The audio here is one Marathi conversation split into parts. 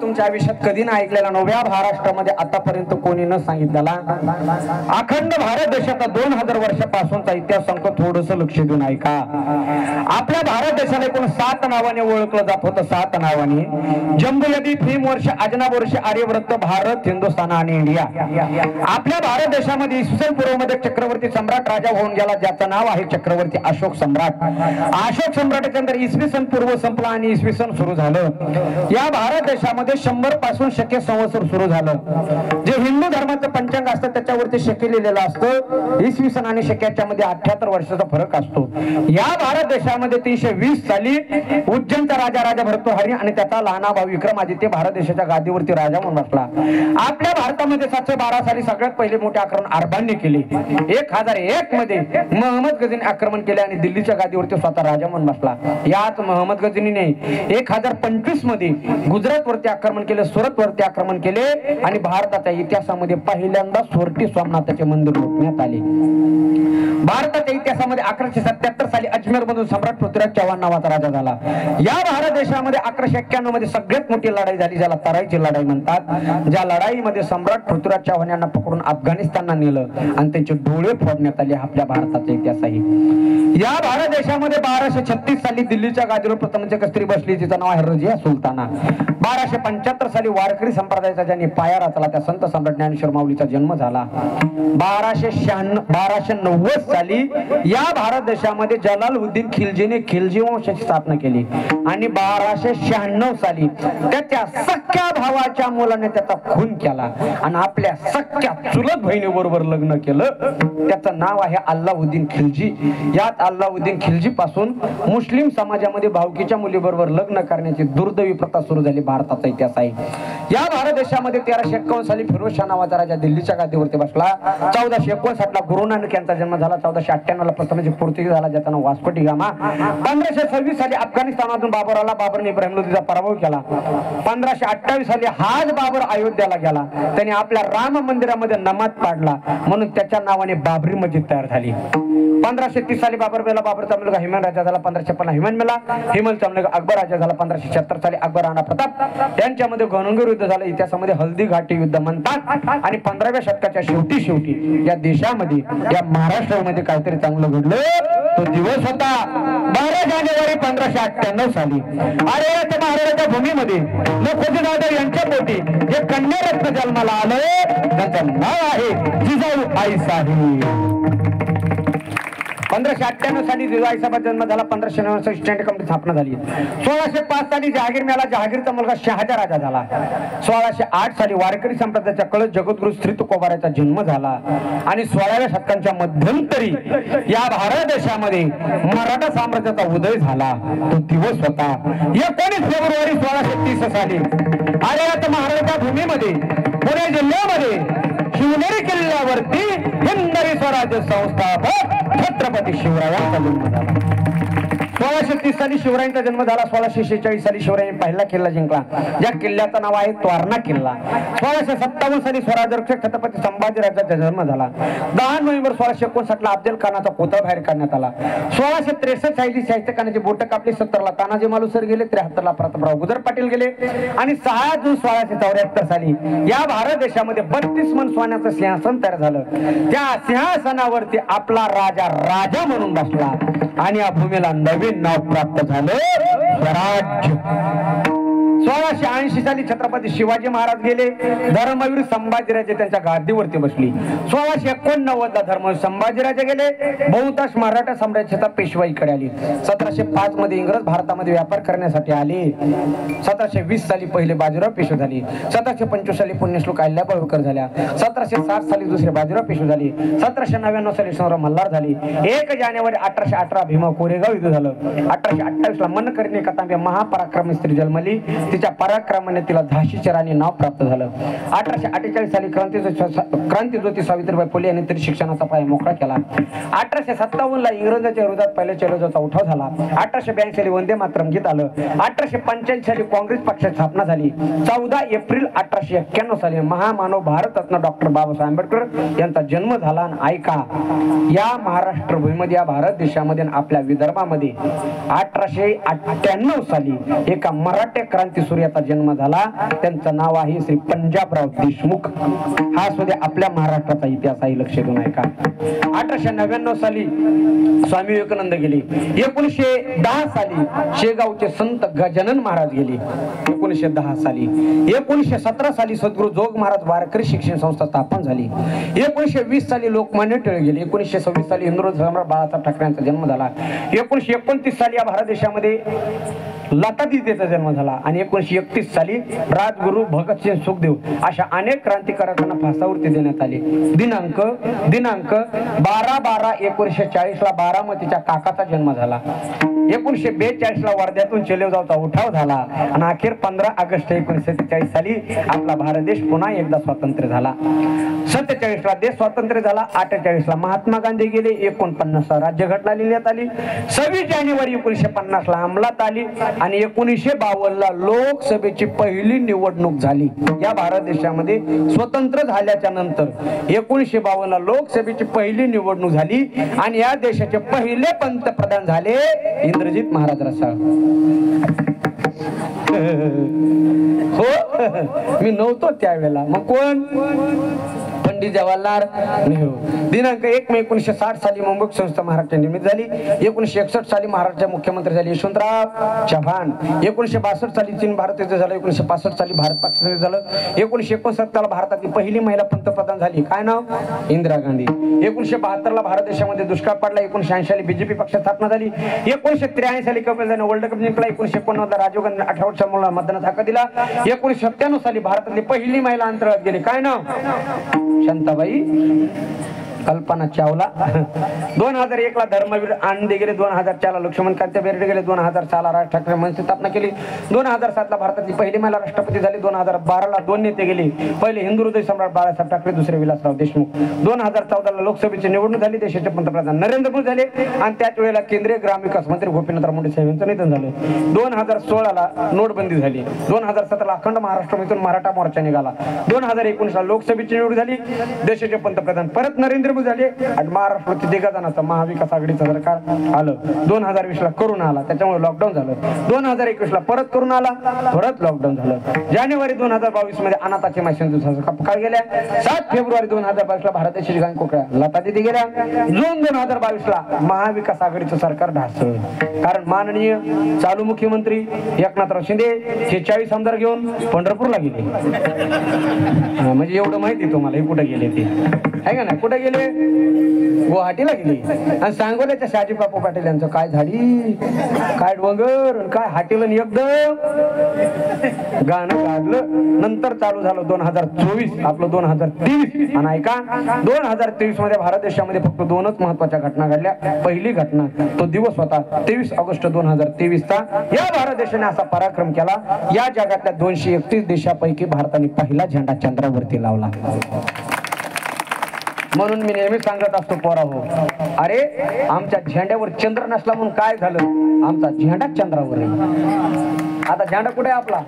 तुमच्या आयुष्यात कधी ना ऐकलेला नव्या महाराष्ट्रामध्ये आतापर्यंत कोणी न सांगितलेला अखंड भारत देशाचा 2000 वर्षापासूनचा इतिहास सांगतो. थोडस लक्ष देऊन ऐका. आपल्या भारत देशाला एकूण 7 नावाने ओळखलं जात होतं. 7 नावाने जम्बूयदी, भीम वर्ष, अजनाब वर्ष, आर्यव्रत, भारत, हिंदुस्थान आणि इंडिया. आपल्या भारत देशामध्ये इसवी सन पूर्व मध्ये चक्रवर्ती सम्राट राजा होऊन गेला ज्याचं नाव आहे चक्रवर्ती अशोक सम्राट. अशोक सम्राटाच्या नंतर इसवी सन पूर्व संपला आणि इसवी सन सुरू झालं. या भारत देशामध्ये 100 पासून शके संवत्सर सुरू झालं. जे हिंदू धर्माचं पंचांग असतं त्याच्यावरती शके लिहिलेलं असतं. इसवी सन आणि शक्याच्या मध्ये 78 वर्षाचा फरक असतो. या भारत देशामध्ये 320 साली उज्जैनचा राजा भर्तृहरी आणि त्याचा लहान भाऊ विक्रमादित्य भारत देशाच्या गादीवरती राजा म्हणून बसला. आपल्या भारतामध्ये 712 साली सगळ्यात पहिले मोठे आक्रमण अरबांनी केले. 1001 मध्ये महम्मद गझनीने आक्रमण केले आणि दिल्लीच्या गादीवरती स्वतः राजा म्हणून बसला. याच महम्मद गझनीने 1025 मध्ये गुजरात वरती आक्रमण केले, सुरत वरती आक्रमण केले आणि भारताच्या इतिहासामध्ये पहिल्यांदा सोरटी सोमनाथाचे मंदिर लुटण्यात आले. भारताच्या इतिहासामध्ये 1177 साली अजमेर मधून सम्राट पृथ्वीराज चव्हाण नावाचा राजा झाला. या भारत देशामध्ये 1191 मध्ये सगळ्यात मोठी लढाई झाली ज्याला तराईची लढाई म्हणतात. ज्या लढाईमध्ये सम्राट पृथ्वीराज चव्हाण यांना पकडून अफगाणिस्तानला नेलं आणि त्यांचे डोळे फोडण्यात आले. आपल्या भारताचा इतिहास आहे. या भारत देशामध्ये 1236 साली दिल्लीच्या गादीवर प्रथम एक स्त्री बसली जिचं नाव आहे रजिया सुलताना. 1275 साली वारकरी संप्रदायाचा ज्यांनी पाया रचला त्या संत सम्राट ज्ञानेश्वर माऊलीचा जन्म झाला. 1290 साली या भारत देशामध्ये जलालुद्दीन खिलजीने खिलजी वंशाची स्थापना केली आणि 1296 साली त्याच्या सख्या भावाच्या मुलाने त्याचा खून केला आणि आपल्या सख्या चुलत बहिणीबरोबर लग्न केलं. त्याचं नाव आहे अल्लाउद्दीन खिलजी. यात अल्लाउद्दीन खिलजी पासून मुस्लिम समाजामध्ये भावकीच्या मुलीबरोबर लग्न करण्याची दुर्दैवी प्रथा सुरू झाली. भारताचा इतिहास आहे. या भारत देशामध्ये 1351 साली फिरोज शाह नावाचा राजा दिल्लीच्या गादीवरती बसला. 1459 ला गुरु नानक यांचा जन्म झाला. 1498 ला प्रथम पोर्तुगीज झाला ज्याचं नाव वास्को डी गामा. 1526 साली अफगाणिस्तानातून बाबर आला. बाबरने इब्राहिम लोधीचा पराभव केला. 1528 साली हाज बाबर अयोध्याला गेला. त्याने आपल्या राम मंदिरामध्ये नमाज पाडला म्हणून त्याच्या नावाने बाबरी मस्जिद तयार झाली. 1530 साली बाबर मेला. बाबरचा मुलगा हिमन राजा झाला. 1556 हिमन मेला. हिमलचा मुलगा अकबर राजा झाला. 1576 साली अकबर राणा प्रताप यांच्यामध्ये घनघोर युद्ध झालं. इतिहासामध्ये हल्दी घाटी युद्ध म्हणतात. आणि 15व्या शतकाच्या शेवटी या देशामध्ये या महाराष्ट्रामध्ये काहीतरी चांगलं घडलं. तो दिवस होता 12 जानेवारी 1598 साली. अरे या महाराष्ट्राच्या भूमीमध्ये लखोजी दादा यांच्या पोटी जे कन्यारत्न जन्माला आलं त्याचं नाव आहे जिजाऊ आईसाहेब. 1598 साली जिजाऊ साहेबांचा जन्म झाला. 1599 स्टँड कंपनी स्थापना झाली. 1605 साली जहागीर मिळाला. जहागीरचा मुलगा शहाजा राजा झाला. 1608 साली वारकरी संप्रदायाच्या कळस जगद्गुरु श्री तुकोबाराचा जन्म झाला. आणि 16व्या शतकांच्या मध्यंतरी या भारत देशामध्ये मराठा साम्राज्याचा उदय झाला. तो दिवस होता 19 फेब्रुवारी 1630 साली. अरे आता महाराष्ट्राच्या भूमीमध्ये पुणे जिल्ह्यामध्ये शिवनेरी किल्ल्यावरती हिंदवी स्वराज्य संस्थापक छत्रपती शिवरायांचा जन्म झाला. 1630 साली शिवरायांचा जन्म झाला. 1646 साली शिवरायांनी पहिला किल्ला जिंकला ज्या किल्ल्याचं नाव आहे तोरणा किल्ला. 1657 साली स्वराज्यरक्षक छत्रपती संभाजीराजांचा जन्म झाला. 10 नोव्हेंबर 1659 ला अफजल खानाचा पुतळा बाहेर काढण्यात आला. 1663 साली शाहिस्ते खानाची बोट कापली. 70 ला तानाजी मालुसरे गेले. 73 ला प्रतापराव गुजर पाटील गेले. आणि 6 जून 1674 साली या भारत देशामध्ये 32 मन सोन्याचं सिंहासन तयार झालं. त्या सिंहासनावरती आपला राजा म्हणून बसला आणि या भूमीला नवीन नाव प्राप्त झालं स्वराज्य. 1680 साली छत्रपती शिवाजी महाराज गेले. धर्मवीर संभाजीराजे त्यांच्या गादीवरती बसली. 1689 ला धर्मवीर संभाजीराजे गेले. बहुतांश मराठा साम्राज्याचा पेशवाईकडे आली. 1705 मध्ये इंग्रज भारतामध्ये व्यापार करण्यासाठी आले. 1720 साली पहिले बाजीराव पेशवे झाले. 1725 साली पुण्यश्लोक अहिल्याबाई होळकर झाल्या. 1760 साली दुसरे बाजीराव पेशवे झाले. 1799 साली संग्राम मल्हार झाले. 1 जानेवारी 1818 भीमा कोरेगाव युद्ध झालं. 1828 ला मनकर्णी कतांबे महापराक्रमी स्त्री जन्मली. तिच्या पराक्रमाने तिला झाशीचे राणी नाव प्राप्त झालं. 1848 साली क्रांतिज्योती सावित्रीबाई फुले यांनी तरी शिक्षणाचा पाया मोकळा केला. 1857 ला इंग्रजांच्या विरोधात पहिल्या चलोजाचा उठाव झाला. 1882 साली वंदे मातरम गीत आलं. 1845 साली काँग्रेस पक्षाची स्थापना झाली. 14 एप्रिल 1891 साली महामानव भारतरत्न डॉक्टर बाबासाहेब आंबेडकर यांचा जन्म झाला. ऐका, या महाराष्ट्र भूमीमध्ये या भारत देशामध्ये आपल्या विदर्भामध्ये 1898 साली एका मराठा क्रांती सूर्याचा जन्म झाला. त्यांचं नाव आहे श्री पंजाबराव देशमुख. हा सुद्धा आपल्या महाराष्ट्राचा इतिहास आहे. लक्ष देऊन ऐका. 1899 साली स्वामी विवेकानंद गेले. 1910 साली शेगावचे संत गजानन महाराज गेले. 1910 साली 1917 साली सद्गुरू जोग महाराज वारकरी शिक्षण संस्था स्थापन झाली. 1920 साली लोकमान्य टिळक गेले. 1926 साली हिंदुराव सम्राट बाळासाहेब ठाकरे यांचा जन्म झाला. 1929 साली या भारत देशामध्ये लता दीदीचा जन्म झाला. आणि 1931 साली राजगुरू भगतसिंग सुखदेव अशा अनेक क्रांतिकारकांना फासावरती देण्यात आले. दिनांक 12/12/1940 ला बारामतीच्या काकाचा जन्म झाला. 1942 ला वर्ध्यातून चेलेगावचा उठाव झाला. आणि अखेर 15 ऑगस्ट 1947 साली आपला भारत देश पुन्हा एकदा स्वतंत्र झाला. 47 ला देश स्वतंत्र झाला. 48 ला महात्मा गांधी गेले. 49 ला राज्यघटना लिहिण्यात आली. 26 जानेवारी 1950 ला अंमलात आली. आणि 1952 ला लोकसभेची पहिली निवडणूक झाली. या भारत देशामध्ये स्वतंत्र झाल्याच्या नंतर 1952 ला लोकसभेची पहिली निवडणूक झाली. आणि या देशाचे पहिले पंतप्रधान झाले इंद्रजित महाराज रसाळ. हो, मी नव्हतो त्यावेळेला. मग कोण? पंडित जवाहरलाल नेहरू. दिनांक 1 मे 1960 साली मुंबई संस्था महाराष्ट्र निर्मित झाली. 1961 साली महाराष्ट्राचे मुख्यमंत्री झाले यशवंतराव चव्हाण. 1962 साली चीन भारत युद्ध झालं. 1965 साली भारत पाकिस्तान युद्ध झालं. 1969 ला भारतातील पहिली महिला पंतप्रधान झाली. काय नाव? इंदिरा गांधी. 1972 ला भारत देशामध्ये दुष्काळ पडला. 1980 साली बीजेपी पक्ष स्थापना झाली. 1983 साली कपिल देवने वर्ल्ड कप जिंकला. 1989 ला राजीव गांधी 18 वर्षाच्या मुलाला मतदानाचा हक्क दिला. 1997 साली भारतातली पहिली महिला अंतराळात गेली. काय नाव? शांताबाई कल्पना चावला. 2001 ला धर्मवीर आनंदी गेले. 2004 ला लक्ष्मण कांत बेर्डे गेले. 2006 ला राज ठाकरे मनसे स्थापना केली. 2007 ला भारताची पहिली महिला राष्ट्रपती झाली. 2012 ला 2 नेते गेले. पहिले हिंदू हृदय सम्राट बाळासाहेब ठाकरे, दुसरे विलासराव देशमुख. 2014 ला लोकसभेची निवडणूक झाली. देशाचे पंतप्रधान नरेंद्र मोदी झाले. आणि त्याच वेळेला केंद्रीय ग्रामविकास मंत्री गोपीनाथराव मुंडे साहेबांचं निधन झालं. 2016 ला नोटबंदी झाली. 2017 ला अखंड महाराष्ट्रातून मराठा मोर्चा निघाला. 2019 ला लोकसभेची निवडणूक झाली. देशाचे पंतप्रधान परत नरेंद्र मोदी झाले. आणि महाराष्ट्रातील दिग्गजांचं महाविकास आघाडीचं सरकार आलं. 2020 ला करोना आला, त्याच्यामुळे लॉकडाऊन झालं. 2021 ला परत करोना आला, परत लॉकडाऊन झालं. जानेवारी 2022 मध्ये अनाथाची मासिक काळ गेल्या. 7 फेब्रुवारी 2022 ला भारत देशाची गाय कोकळ्या लता दीदी गेल्या. जून 2022 ला महाविकास आघाडीचं सरकार ढासळलं. कारण माननीय चालू मुख्यमंत्री एकनाथराव शिंदे हे 40 आमदार घेऊन पंढरपूरला गेले. म्हणजे एवढं माहिती तुम्हाला हे कुठे गेले ते आहे का नाही? कुठे गेले? गुवाहाटीला गेले. आणि सांगोल्याच्या शहाजी बापू पाटील यांचं काय झाडी, काय डोंगर, काय हाटील एकदम गाणं काढलं. नंतर चालू झालं 2024 आपलं 2023. आणि ऐका 2023 मध्ये भारत देशामध्ये फक्त 2च महत्वाच्या घटना घडल्या. पहिली घटना तो दिवस होता 23 ऑगस्ट 2023 चा. या भारत देशाने असा पराक्रम केला, या जगातल्या 231 देशापैकी भारताने पहिला झेंडा चंद्रावरती लावला. म्हणून मी नेहमी सांगत असतो पोरांनो, अरे आमच्या झेंड्यावर चंद्र नसला म्हणून काय झालं? आमचा झेंडा चंद्रावर आहे. आता झेंडा कुठे आहे आपला?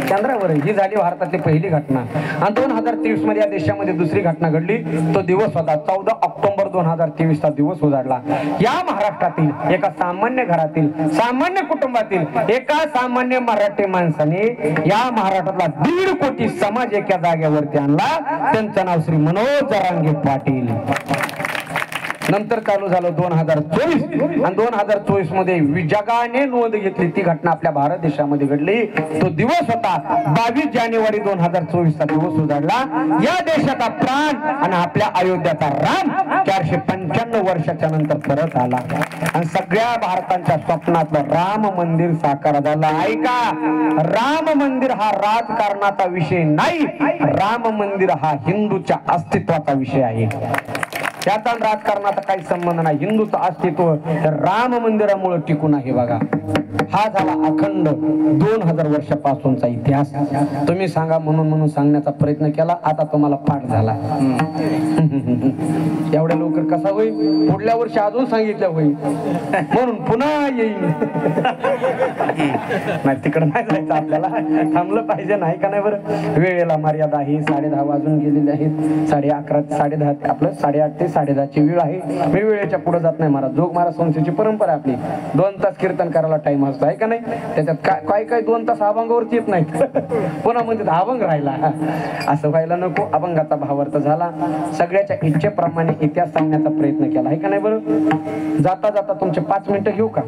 चंद्रावर आहे. ही झाली भारताची पहिली घटना. आणि 2023 मध्ये या देशामध्ये दुसरी घटना घडली. तो दिवस होता 14 ऑक्टोबर 2023 चा दिवस उजाडला. या महाराष्ट्रातील एका सामान्य घरातील, सामान्य कुटुंबातील एका सामान्य मराठी माणसाने या महाराष्ट्रातला 1.5 कोटी समाज एका जागेवरती आणला. त्यांचं नाव श्री मनोज जरांगे पाटील. नंतर चालू झालं 2024. आणि 2024 मध्ये जगाने नोंद घेतली ती घटना आपल्या भारत देशामध्ये घडली. तो दिवस होता 22 जानेवारी 2024 चा दिवस उजाडला. या देशाचा प्राण आणि आपल्या अयोध्याचा राम 495 वर्षाच्या नंतर परत आला. आणि सगळ्या भारतांच्या स्वप्नातलं राम मंदिर साकार झालं. ऐका, राम मंदिर हा राजकारणाचा विषय नाही. राम मंदिर हा हिंदूच्या अस्तित्वाचा विषय आहे. त्याचा राजकारणाचा काही संबंध नाही. हिंदूचं अस्तित्व राम मंदिरामुळे टिकून आहे. बघा, हा झाला अखंड 2000 वर्षापासूनचा इतिहास. तुम्ही सांगा म्हणून सांगण्याचा प्रयत्न केला. आता तुम्हाला पाठ झाला. एवढ्या लवकर कसा होईल? पुढल्या वर्षी अजून सांगितलं होईल म्हणून पुन्हा येईल. नाही, तिकडे नाही जायचं आपल्याला. थांबलं पाहिजे नाही का नाही? बरं, वेळेला मर्यादा आहे. 10:30 वाजून गेलेले आहेत. 11:30 10:30 आपलं 8:30 ते 10:30ची वेळ आहे. मी वेळेच्या पुढे जात नाही महाराज. जोग महाराज संस्थेची परंपरा आपली 2 तास कीर्तन करायला टाइम असतो आहे का नाही. त्याच्यात काय काय 2 तास अभंगावरती येत नाहीत. पुन्हा म्हणतात अभंग राहिला. असं व्हायला नको. अभंगाचा भावार्थ झाला. सगळ्याच्या इच्छेप्रमाणे इतिहास सांगण्याचा प्रयत्न केला आहे का नाही. बरं जाता जाता तुमचे 5 मिनिटं घेऊ का.